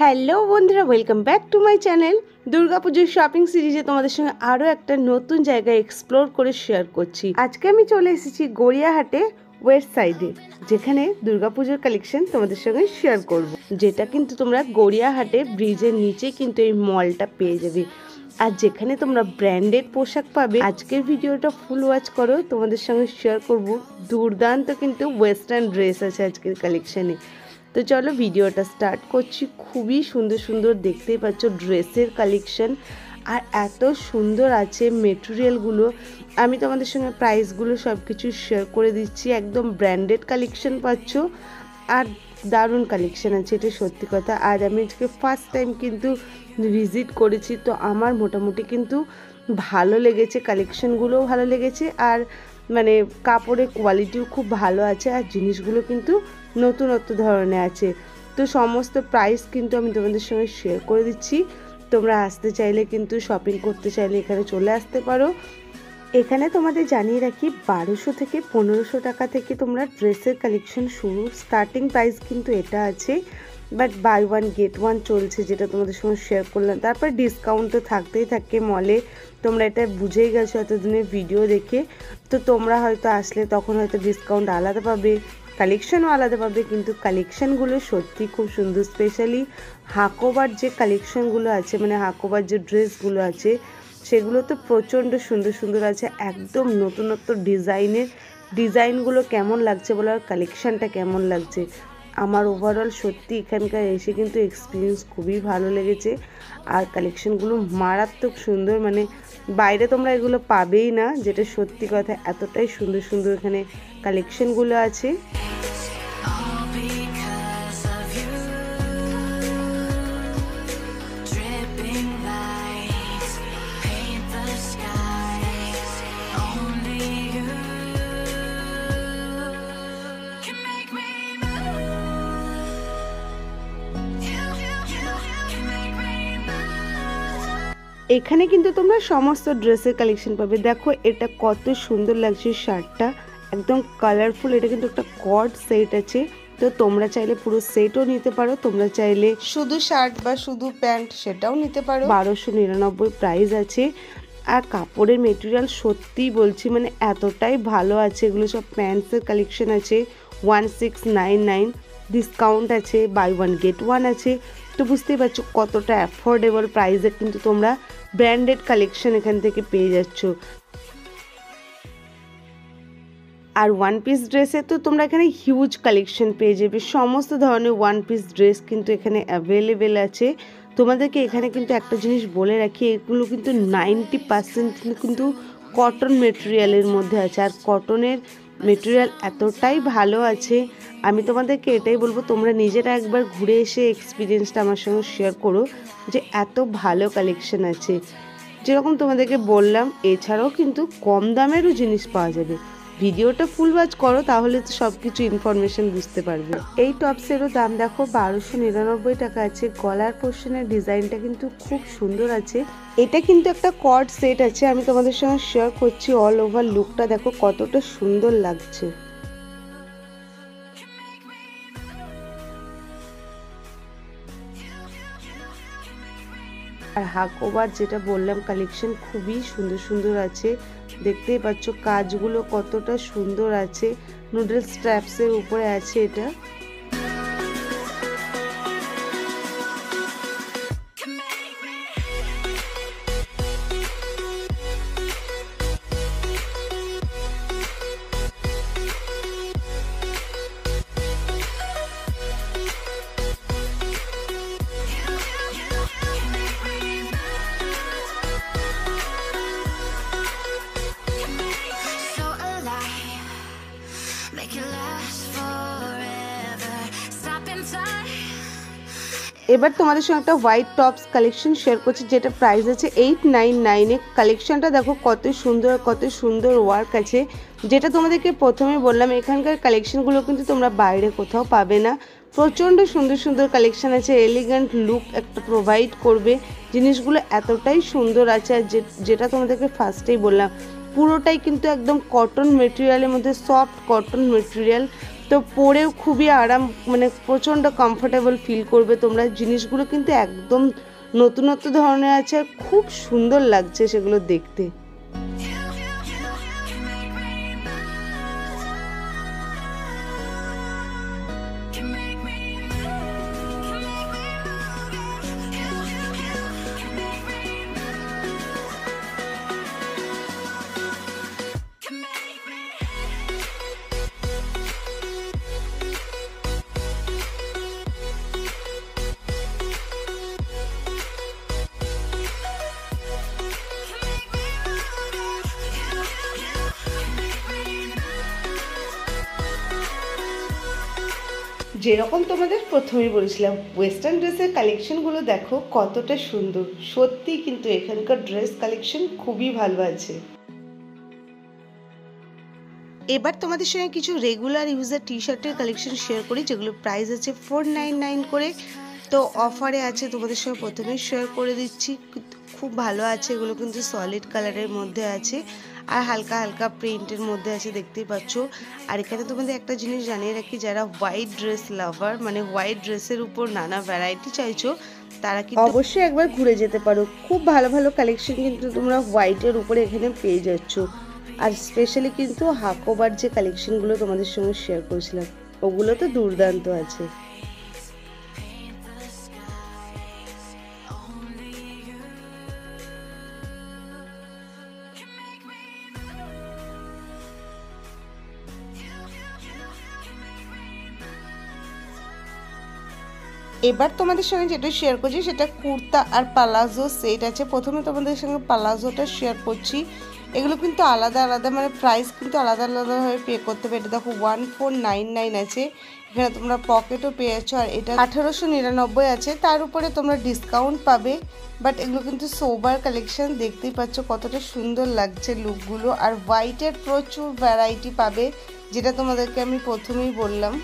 Hello বন্ধুরা, welcome back to my channel. দুর্গাপুজোর shopping সিরিজে তোমাদের সঙ্গে আরও একটা নতুন জায়গা এক্সপ্লোর করে শেয়ার করছি। আজকে আমি চলে এসেছি গড়িয়াহাটে ওয়েস্ট সাইডে, যেখানে দুর্গাপুজোর কালেকশন তোমাদের সঙ্গে শেয়ার করব। যেটা কিন্তু তোমরা গড়িয়াহাটে ব্রিজের নিচে কিন্তু এই মলটা পেয়ে যাবে, আর যেখানে তোমরা ব্র্যান্ডেড পোশাক পাবে। আজকের ভিডিওটা ফুল ওয়াচ করো, তোমাদের সঙ্গে শেয়ার করব দুর্দান্ত কিন্তু ওয়েস্টার্ন ড্রেস আছে আজকের কালেকশানে। তো চলো ভিডিওটা স্টার্ট করছি। খুবই সুন্দর সুন্দর দেখতেই পাচ্ছ ড্রেসের কালেকশন, আর এত সুন্দর আছে মেটেরিয়ালগুলো। আমি তোমাদের সঙ্গে প্রাইসগুলো সব কিছু শেয়ার করে দিচ্ছি। একদম ব্র্যান্ডেড কালেকশন পাচ্ছ, আর দারুণ কালেকশন আছে, এটা সত্যি কথা। আর আমি আজকে ফার্স্ট টাইম কিন্তু ভিজিট করেছি, তো আমার মোটামুটি কিন্তু ভালো লেগেছে, কালেকশনগুলোও ভালো লেগেছে, আর মানে কাপড়ের কোয়ালিটিও খুব ভালো আছে, আর জিনিসগুলো কিন্তু নতুনত্ব ধরনের আছে। তো সমস্ত প্রাইস কিন্তু আমি তোমাদের সঙ্গে শেয়ার করে দিচ্ছি। তোমরা আসতে চাইলে কিন্তু শপিং করতে চাইলে এখানে চলে আসতে পারো। এখানে তোমাদের জানিয়ে রাখি 1200 থেকে 1500 টাকা থেকে তোমরা ড্রেসের কালেকশন শুরু। স্টার্টিং প্রাইস কিন্তু এটা আছে, but buy one get one চলছে, যেটা তোমাদের সঙ্গে শেয়ার করলাম। তারপর ডিসকাউন্ট তো থাকতেই থাকে মলে, তোমরা এটা বুঝেই গেছো এতদিনের ভিডিও দেখে। তো তোমরা হয়তো আসলে তখন হয়তো ডিসকাউন্ট আলাদা পাবে, কালেকশনও আলাদা পাবে, কিন্তু কালেকশানগুলো সত্যি খুব সুন্দর। স্পেশালি হাকোবার যে কালেকশনগুলো আছে, মানে হাকোবার যে ড্রেসগুলো আছে, সেগুলো তো প্রচণ্ড সুন্দর সুন্দর আছে, একদম নতুনত্ব ডিজাইনগুলো কেমন লাগছে বলো, আর কালেকশানটা কেমন লাগছে। আমার ওভারঅল সত্যি এখানকার এসে কিন্তু এক্সপিরিয়েন্স খুবই ভালো লেগেছে, আর কালেকশনগুলো মারাত্মক সুন্দর। মানে বাইরে তোমরা এগুলো পাবেই না, যেটা সত্যি কথা। এতটাই সুন্দর সুন্দর এখানে কালেকশনগুলো আছে। এখানে কিন্তু তোমরা সমস্ত ড্রেসের কালেকশন পাবে। দেখো এটা কত সুন্দর লাগছে, শার্টটা একদম কালারফুল। এটা কিন্তু একটা কর্ড সেট আছে, তো তোমরা চাইলে পুরো সেটও নিতে পারো, তোমরা চাইলে শুধু শার্ট বা শুধু প্যান্ট সেটাও নিতে পারো। 1299 প্রাইস আছে, আর কাপড়ের মেটেরিয়াল সত্যি বলছি মানে এতটাই ভালো আছে। এগুলো সব প্যান্টসের কালেকশন আছে। 1699 ডিসকাউন্ট আছে, বাই ওয়ান গেট ওয়ান আছে। তো বুঝতেই পারছো কতটা অ্যাফোর্ডেবল প্রাইসে কিন্তু তোমরা ব্র্যান্ডেড কালেকশন এখান থেকে পেয়ে যাচ্ছ। আর ওয়ান পিস ড্রেসে তো তোমরা এখানে হিউজ কালেকশন পেয়ে যাবে। সমস্ত ধরনের ওয়ান পিস ড্রেস কিন্তু এখানে অ্যাভেলেবেল আছে। তোমাদেরকে এখানে কিন্তু একটা জিনিস বলে রাখি, এগুলো কিন্তু 90% কিন্তু কটন মেটেরিয়ালের মধ্যে আছে, আর কটনের মেটেরিয়াল এতটাই ভালো আছে। আমি তোমাদেরকে এটাই বলবো, তোমরা নিজেরা একবার ঘুরে এসে এক্সপিরিয়েন্সটা আমার সঙ্গে শেয়ার করো, যে এত ভালো কালেকশন আছে। যেরকম তোমাদেরকে বললাম, এছাড়াও কিন্তু কম দামেরও জিনিস পাওয়া যাবে। ভিডিওটা ফুল ওয়াচ করো, তাহলে তো সব কিছু ইনফরমেশন বুঝতে পারবে। এই টপসেরও দাম দেখো 1299 টাকা আছে। গলার পোর্শনের ডিজাইনটা কিন্তু খুব সুন্দর আছে। এটা কিন্তু একটা কর্ড সেট আছে, আমি তোমাদের সঙ্গে শেয়ার করছি। অল ওভার লুকটা দেখো কতটা সুন্দর লাগছে। আর হাকোবার যেটা বললাম কালেকশন খুবই সুন্দর সুন্দর আছে, দেখতেই পাচ্ছ কাজগুলো কতটা সুন্দর আছে। নুডল স্ট্র্যাপসের উপরে আছে এটা। এবার তোমাদের সঙ্গে একটা হোয়াইট টপস কালেকশন শেয়ার করছি, যেটা প্রাইস আছে 899 এ। কালেকশনটা দেখো কত সুন্দর ওয়ার্ক আছে। যেটা তোমাদেরকে প্রথমে বললাম, এখানকার কালেকশনগুলো কিন্তু তোমরা বাইরে কোথাও পাবে না। প্রচণ্ড সুন্দর সুন্দর কালেকশন আছে, এলিগেন্ট লুক একটা প্রোভাইড করবে। জিনিসগুলো এতটাই সুন্দর আছে, আর যেটা তোমাদেরকে ফার্স্টেই বললাম, পুরোটাই কিন্তু একদম কটন মেটেরিয়ালের মধ্যে, সফট কটন মেটেরিয়াল। তো পরেও খুবই আরাম, মানে প্রচণ্ড কমফোর্টেবল ফিল করবে তোমরা। জিনিসগুলো কিন্তু একদম নতুনত্ব ধরনের আছে, আর খুব সুন্দর লাগছে সেগুলো দেখতে। যেরকম তোমাদের প্রথমেই বলেছিলাম, ওয়েস্টার্ন ড্রেসের কালেকশনগুলো দেখো কতটা সুন্দর। সত্যি কিন্তু এখানকার ড্রেস কালেকশন খুবই ভালো আছে। এবার তোমাদের সঙ্গে কিছু রেগুলার ইউজার টি শার্টের কালেকশন শেয়ার করি, যেগুলো প্রাইস আছে 499 করে। তো অফারে আছে, তোমাদের সঙ্গে প্রথমেই শেয়ার করে দিচ্ছি। খুব ভালো আছে, এগুলো কিন্তু সলিড কালারের মধ্যে আছে আর হালকা হালকা প্রিন্টের মধ্যে আছে, দেখতেই পাচ্ছ। আর এখানে তোমাদের একটা জিনিস জানিয়ে রাখি, যারা হোয়াইট ড্রেস লাভার, মানে হোয়াইট ড্রেসের উপর নানা ভ্যারাইটি চাইছো, তারা কিন্তু অবশ্যই একবার ঘুরে যেতে পারো। খুব ভালো ভালো কালেকশন কিন্তু তোমরা হোয়াইটের উপরে এখানে পেয়ে যাচ্ছ। আর স্পেশালি কিন্তু হাকোবার যে কালেকশনগুলো তোমাদের সঙ্গে শেয়ার করেছিলাম, ওগুলো তো দুর্দান্ত আছে। এবার তোমাদের সঙ্গে যেটা শেয়ার করছি সেটা কুর্তা আর পালাজো সেট আছে। প্রথমে তোমাদের সঙ্গে পালাজোটা শেয়ার করছি। এগুলো কিন্তু আলাদা আলাদা, মানে প্রাইস কিন্তু আলাদা আলাদাভাবে পে করতে হবে। এটা দেখো 1499 আছে, এখানে তোমরা পকেটও পেয়েছো। আর এটা 1899 আছে, তার উপরে তোমরা ডিসকাউন্ট পাবে। বাট এগুলো কিন্তু সোবার কালেকশন, দেখতেই পাচ্ছ কতটা সুন্দর লাগছে লুকগুলো। আর হোয়াইটের প্রচুর ভ্যারাইটি পাবে, যেটা তোমাদেরকে আমি প্রথমেই বললাম।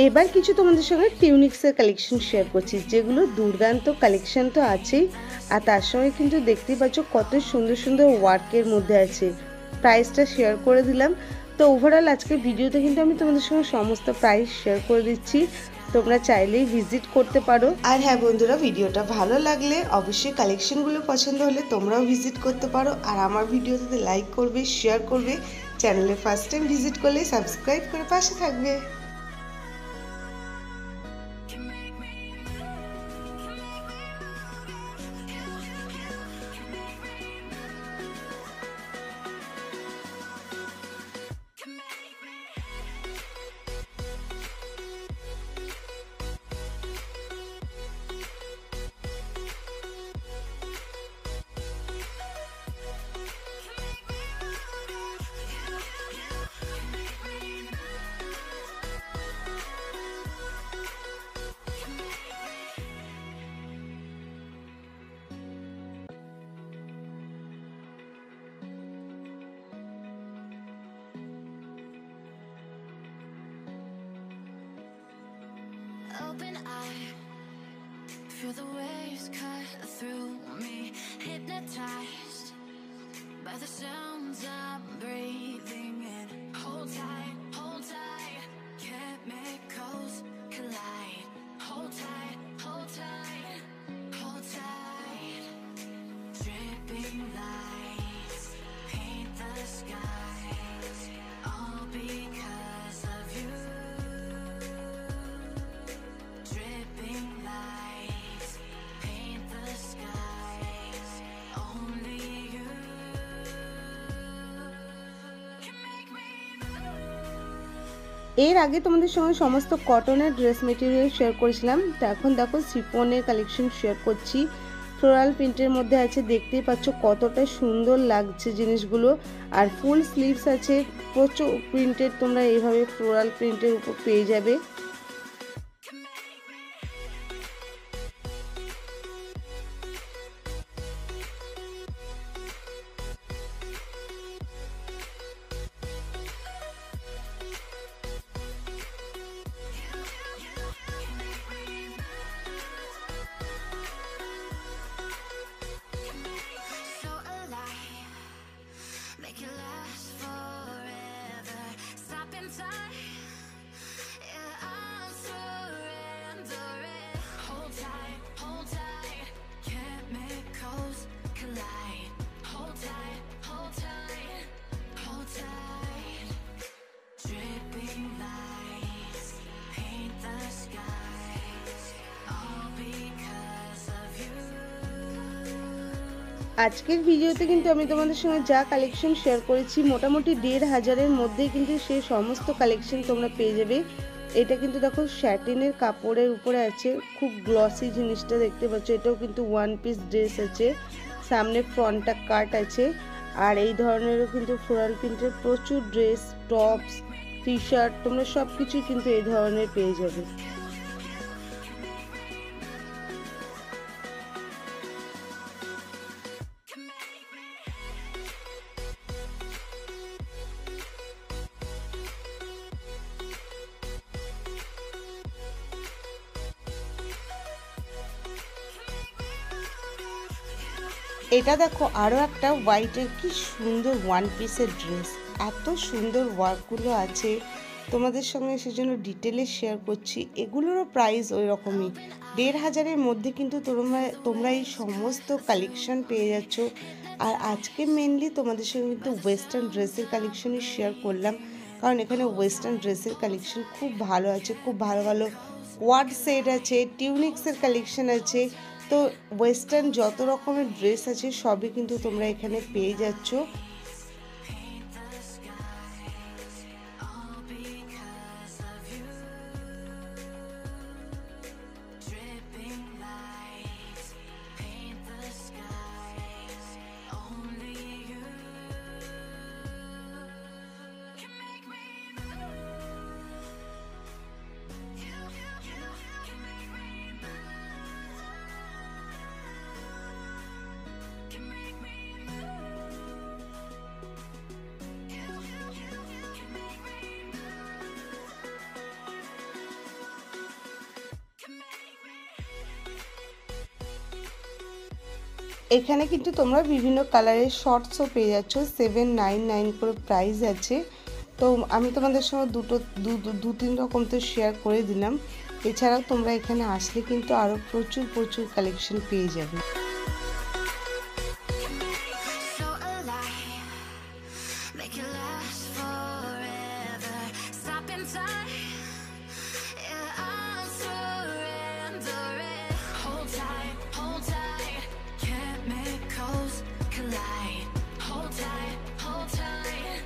এবার কিছু তোমাদের সঙ্গে টিউনিক্সের কালেকশন শেয়ার করছি, যেগুলো দুর্দান্ত কালেকশন তো আছেই, আর তার সঙ্গে কিন্তু দেখতেই পাচ্ছ কত সুন্দর সুন্দর ওয়ার্কের মধ্যে আছে। প্রাইসটা শেয়ার করে দিলাম। তো ওভারঅল আজকে ভিডিওতে কিন্তু আমি তোমাদের সঙ্গে সমস্ত প্রাইস শেয়ার করে দিচ্ছি, তোমরা চাইলেই ভিজিট করতে পারো। আর হ্যাঁ বন্ধুরা, ভিডিওটা ভালো লাগলে অবশ্যই কালেকশনগুলো পছন্দ হলে তোমরাও ভিজিট করতে পারো। আর আমার ভিডিওতে লাইক করবে, শেয়ার করবে, চ্যানেলে ফার্স্ট টাইম ভিজিট করলে সাবস্ক্রাইব করে পাশে থাকবে। Open eye, feel the waves cut through me, hypnotized by the sounds I'm breathing in. Hold tight, chemicals collide. Hold tight, hold tight, hold tight. Dripping lights paint the skies, all because of you. Dripping lights paint the skies, only you can make me move. এর আগে তোমাদের সঙ্গে সমস্ত কটনের dress material share করেছিলাম, তো এখন দেখো শিফনের কালেকশন শেয়ার করছি। ফ্লোরাল প্রিন্টের মধ্যে আছে, দেখতেই পাচ্ছ কতটা সুন্দর লাগছে জিনিসগুলো। আর ফুল স্লিভস আছে, প্রচুর প্রিন্টের, তোমরা এইভাবে ফ্লোরাল প্রিন্টের উপর পেয়ে যাবে। আজকের ভিডিওতে কিন্তু আমি তোমাদের সঙ্গে যা কালেকশন শেয়ার করেছি মোটামুটি ১,৫০০-এর মধ্যেই কিন্তু সেই সমস্ত কালেকশন তোমরা পেয়ে যাবে। এটা কিন্তু দেখো স্যাটিনের কাপড়ের উপরে আছে, খুব গ্লসি জিনিসটা দেখতে পাচ্ছ। এটাও কিন্তু ওয়ান পিস ড্রেস আছে, সামনে ফ্রন্টটা কাট আছে। আর এই ধরনেরও কিন্তু ফ্লোরাল প্রিন্টের প্রচুর ড্রেস, টপস, টি শার্ট তোমরা সব কিছুই কিন্তু এই ধরনের পেয়ে যাবে। এটা দেখো আরও একটা হোয়াইটের কি সুন্দর ওয়ান পিসের ড্রেস, এত সুন্দর ওয়ার্কগুলো আছে তোমাদের সঙ্গে সেজন্য ডিটেলে শেয়ার করছি। এগুলোরও প্রাইস ওই রকমই, ১,৫০০-এর মধ্যে কিন্তু তোমরা এই সমস্ত কালেকশন পেয়ে যাচ্ছ। আর আজকে মেনলি তোমাদের সঙ্গে কিন্তু ওয়েস্টার্ন ড্রেসের কালেকশনই শেয়ার করলাম, কারণ এখানে ওয়েস্টার্ন ড্রেসের কালেকশন খুব ভালো আছে, খুব ভালো ভালো কোয়াড সেট আছে, টিউনিক্সের কালেকশন আছে। তো ওয়েস্টার্ন যত রকমের ড্রেস আছে সবই কিন্তু তোমরা এখানে পেয়ে যাচ্ছ। এখানে কিন্তু তোমরা বিভিন্ন কালারের শর্টসও পেয়ে যাচ্ছ, 799 করে প্রাইস আছে। তো আমি তোমাদের সঙ্গে দু তিন রকম তো শেয়ার করে দিলাম। এছাড়াও তোমরা এখানে আসলে কিন্তু আরও প্রচুর প্রচুর কালেকশন পেয়ে যাবে। So alive, make it last forever. Stop in time, yeah, I'm surrendering. Hold tight, chemicals collide. Hold tight, hold tight,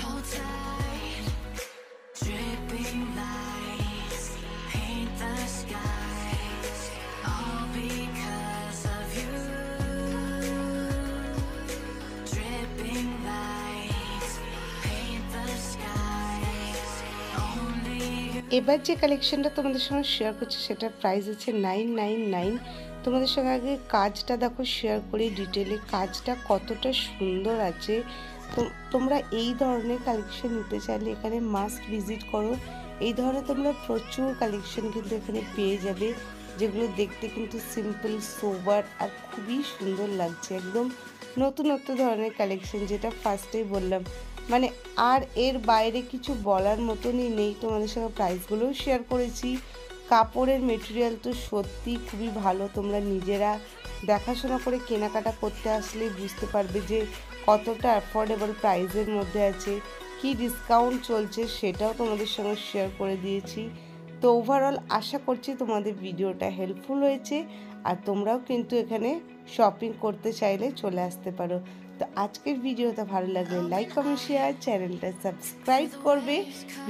hold tight. Dripping lights paint the skies, all because of you. Dripping lights paint the skies, only you. এবার যে কালেকশনটা তোমাদের সঙ্গে share করছি সেটার price আছে 999। তোমাদের সঙ্গে আগে কাজটা দেখো শেয়ার করি ডিটেলে, কাজটা কতটা সুন্দর আছে। তো তোমরা এই ধরনের কালেকশন নিতে চাইলে এখানে মাস্ট ভিজিট করো। এই ধরনের তোমরা প্রচুর কালেকশন কিন্তু এখানে পেয়ে যাবে, যেগুলো দেখতে কিন্তু সিম্পল, সোবার আর খুবই সুন্দর লাগছে। একদম নতুনত্ব ধরনের কালেকশন, যেটা ফার্স্টেই বললাম। মানে আর এর বাইরে কিছু বলার মতনই নেই। তোমাদের সঙ্গে প্রাইসগুলোও শেয়ার করেছি। কাপড়ের মেটেরিয়াল তো সত্যি খুবই ভালো, তোমরা নিজেরা দেখাশোনা করে কেনাকাটা করতে আসলে বুঝতে পারবে যে কতটা অ্যাফোর্ডেবল প্রাইসের মধ্যে আছে। কি ডিসকাউন্ট চলছে সেটাও তোমাদের সঙ্গে শেয়ার করে দিয়েছি। তো ওভারঅল আশা করছি তোমাদের ভিডিওটা হেল্পফুল হয়েছে, আর তোমরাও কিন্তু এখানে শপিং করতে চাইলে চলে আসতে পারো। তো আজকের ভিডিওটা ভালো লাগলে লাইক, কমেন্ট, শেয়ার, চ্যানেলটা সাবস্ক্রাইব করবে,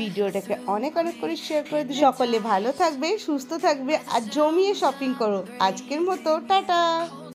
ভিডিওটাকে অনেক অনেক করে শেয়ার করে দিবে। সকলে ভালো থাকবে, সুস্থ থাকবে আর জমিয়ে শপিং করো। আজকের মতো টাটা।